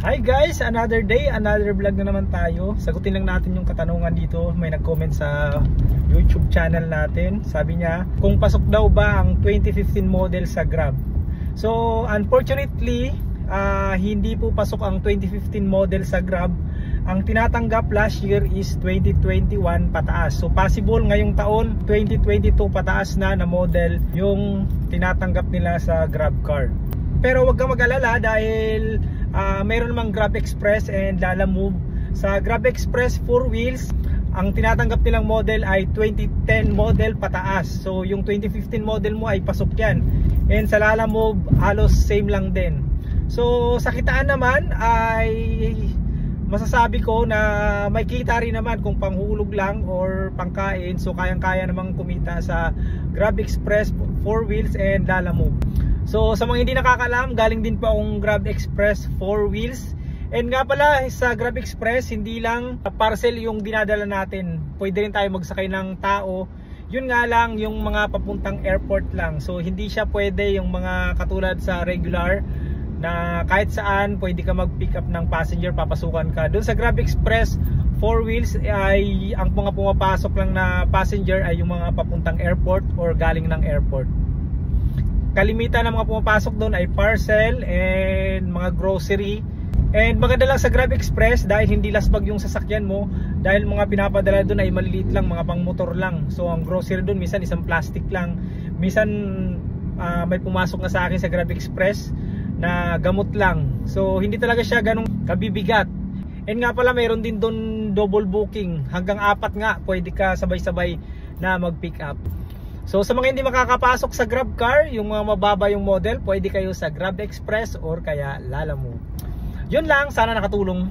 Hi guys, another day, another vlog na naman tayo. Sagutin lang natin yung katanungan dito. May nag-comment sa YouTube channel natin. Sabi niya, kung pasok daw ba ang 2015 model sa Grab. So unfortunately, hindi po pasok ang 2015 model sa Grab. Ang tinatanggap last year is 2021 pataas. So possible ngayong taon 2022 pataas na model yung tinatanggap nila sa Grab card. Pero wag kang mag-alala dahil mayroon namang Grab Express and Lalamove. Sa Grab Express 4 wheels, ang tinatanggap nilang model ay 2010 model pataas. So yung 2015 model mo ay pasok yan. And sa Lalamove halos same lang din. So sa kitaan naman ay masasabi ko na may kita rin naman kung panghulog lang or pangkain. So kayang-kaya namang kumita sa Grab Express 4 wheels and Lalamove. So sa mga hindi nakakaalam, galing din po akong Grab Express 4 wheels. And nga pala sa Grab Express, hindi lang parcel yung dinadala natin. Pwede rin tayo magsakay ng tao. Yun nga lang yung mga papuntang airport lang. So hindi siya pwede yung mga katulad sa regular na kahit saan pwede ka mag-pick up ng passenger, papasukan ka. Doon sa Grab Express 4 wheels ay ang mga pumapasok lang na passenger ay yung mga papuntang airport or galing ng airport. Kalimitan ng mga pumapasok doon ay parcel and mga grocery. And maganda lang sa Grab Express dahil hindi lasbag yung sasakyan mo, dahil mga pinapadala doon ay maliliit lang, mga pang motor lang. So ang grocery doon minsan isang plastic lang. Minsan may pumasok na sa akin sa Grab Express na gamot lang. So hindi talaga siya ganong kabibigat. And nga pala mayroon din doon double booking. Hanggang 4 nga pwede ka sabay-sabay na mag-pick up. So sa mga hindi makakapasok sa Grab car, yung mga mababa yung model, pwede kayo sa Grab Express or kaya Lalamove. Yun lang, sana nakatulong.